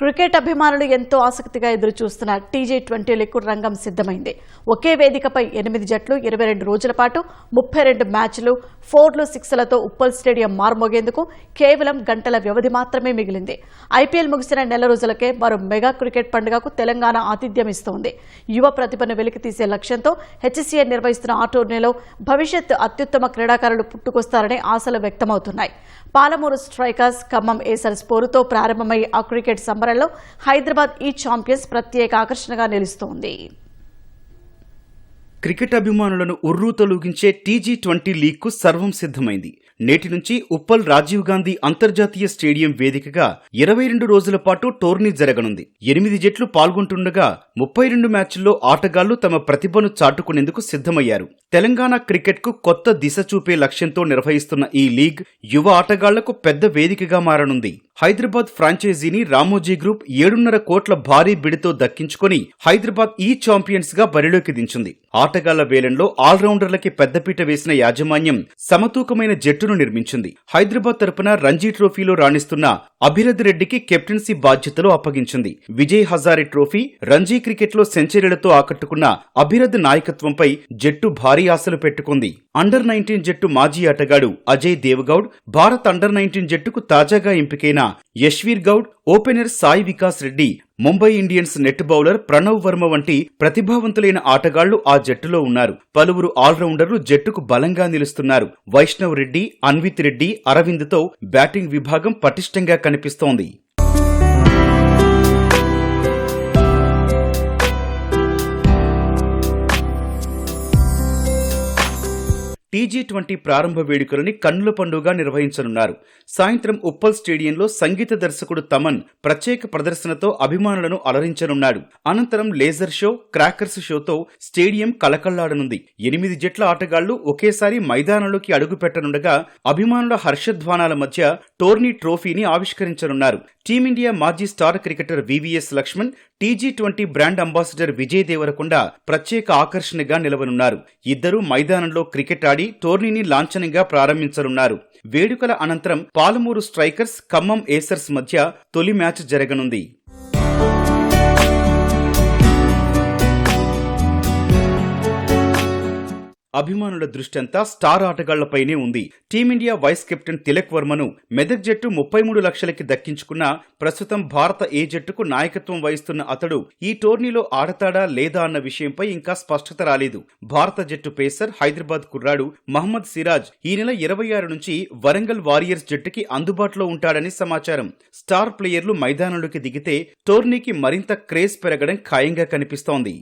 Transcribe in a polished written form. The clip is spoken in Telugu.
క్రికెట్ అభిమానులు ఎంతో ఆసక్తిగా ఎదురు చూస్తున్న టీ20లకు రంగం సిద్ధమైంది. ఒకే వేదికపై 8 జట్లు 22 రోజుల పాటు 32 మ్యాచ్లు 4లు 6లతో ఉప్పల్ స్టేడియం మార్మోగేందుకు కేవలం గంటల వ్యవధి మాత్రమే మిగిలింది. ఐపీఎల్ ముగిసిన నెల రోజులకే మరో మెగా క్రికెట్ పండుగకు తెలంగాణ ఆతిథ్యం ఇస్తోంది. యువ ప్రతిభను వెలికితీసే లక్ష్యంతో హెచ్సీఏ నిర్వహిస్తున్న ఆ టోర్నీలో భవిష్యత్ అత్యుత్తమ క్రీడాకారులు పుట్టుకొస్తారనే ఆశలు వ్యక్తమవుతున్నాయి. పాలమూరు స్ట్రైకర్స్, ఖమ్మం ఏసర్స్ పోరుతో ప్రారంభమై ఆ క్రికెట్ సంబరంలో హైదరాబాద్ ఈ ఛాంపియన్స్ ప్రత్యేక ఆకర్షణగా నిలుస్తోంది. క్రికెట్ అభిమానులను ఉర్రూతలూగించే టీ20 లీగ్కు సర్వం సిద్ధమైంది. నేటి నుంచి ఉప్పల్ రాజీవ్ గాంధీ అంతర్జాతీయ స్టేడియం వేదికగా 22 రోజుల పాటు టోర్నీ జరగనుంది. 8 జట్లు పాల్గొంటుండగా 32 మ్యాచ్ల్లో ఆటగాళ్లు తమ ప్రతిభను చాటుకునేందుకు సిద్ధమయ్యారు. తెలంగాణ క్రికెట్కు కొత్త దిశ చూపే లక్ష్యంతో నిర్వహిస్తున్న ఈ లీగ్ యువ ఆటగాళ్లకు పెద్ద వేదికగా మారనుంది. హైదరాబాద్ ఫ్రాంచైజీని రామోజీ గ్రూప్ 7.5 కోట్ల భారీ బిడితో దక్కించుకుని హైదరాబాద్ ఈ ఛాంపియన్స్ గా బరిలోకి దించింది. ఆటగాళ్ల వేలంలో ఆల్రౌండర్లకి పెద్దపీట వేసిన యాజమాన్యం సమతూకమైన జట్టును నిర్మించింది. హైదరాబాద్ తరపున రంజీ ట్రోఫీలో రాణిస్తున్న అభిరథ్ రెడ్డికి కెప్టెన్సీ బాధ్యతలు అప్పగించింది. విజయ్ హజారే ట్రోఫీ, రంజీ క్రికెట్లో సెంచరీలతో ఆకట్టుకున్న అభిరథ్ నాయకత్వంపై జట్టు భారీ ఆశలు పెట్టుకుంది. అండర్-19 జట్టు మాజీ ఆటగాడు అజయ్ దేవగౌడ్, భారత్ అండర్-19 జట్టుకు తాజాగా ఎంపికైన Yashveer Goud, opener Sai Vikas Reddy, Mumbai Indians net bowler Pranav Varma వంటి ప్రతిభావంతులైన ఆటగాళ్లు ఆ జట్టులో ఉన్నారు. పలువురు ఆల్రౌండర్లు జట్టుకు బలంగా నిలుస్తున్నారు. వైష్ణవ్ రెడ్డి, అన్విత్ రెడ్డి, అరవింద్తో బ్యాటింగ్ విభాగం పటిష్టంగా కనిపిస్తోంది. టీ20 ప్రారంభ వేడుకలని కన్నుల పండుగగా నిర్వహించనున్నారు. సాయంత్రం ఉప్పల్ స్టేడియంలో సంగీత దర్శకుడు తమన్ ప్రత్యేక ప్రదర్శనతో అభిమానులను అలరించనున్నాడు. అనంతరం లేజర్ షో, క్రాకర్స్ షోతో స్టేడియం కలకళ్లాడనుంది. 8 జట్ల ఆటగాళ్లు ఒకేసారి మైదానంలోకి అడుగు పెట్టనుండగా అభిమానుల హర్షధ్వానాల మధ్య టోర్నీ ట్రోఫీని ఆవిష్కరించనున్నారు. టీమిండియా మాజీ స్టార్ క్రికెటర్ వివిఎస్ లక్ష్మణ్, టీ20 బ్రాండ్ అంబాసిడర్ విజయ్ దేవరకొండ ప్రత్యేక ఆకర్షణగా నిలవనున్నారు. ఇద్దరూ మైదానంలో క్రికెట్ ఆడి టోర్నీని లాంఛనంగా ప్రారంభించనున్నారు. వేడుకల అనంతరం పాలమూరు స్ట్రైకర్స్, ఖమ్మం ఏసర్స్ మధ్య తొలి మ్యాచ్ జరగనుంది. అభిమానుల దృష్టంతా స్టార్ ఆటగాళ్లపైనే ఉంది. టీమిండియా వైస్ కెప్టెన్ తిలక్ వర్మను మెదక్ జట్టు 33 లక్షలకి దక్కించుకున్న ప్రస్తుతం భారత ఏ జట్టుకు నాయకత్వం వహిస్తున్న అతడు ఈ టోర్నీలో ఆడతాడా లేదా అన్న విషయంపై ఇంకా స్పష్టత రాలేదు. భారత జట్టు పేసర్ హైదరాబాద్ కుర్రాడు మహమ్మద్ సిరాజ్ ఈ నెల 26 నుంచి వరంగల్ వారియర్స్ జట్టుకి అందుబాటులో ఉంటాడని సమాచారం. స్టార్ ప్లేయర్లు మైదానంలోకి దిగితే టోర్నీకి మరింత క్రేజ్ పెరగడం ఖాయంగా కనిపిస్తోంది.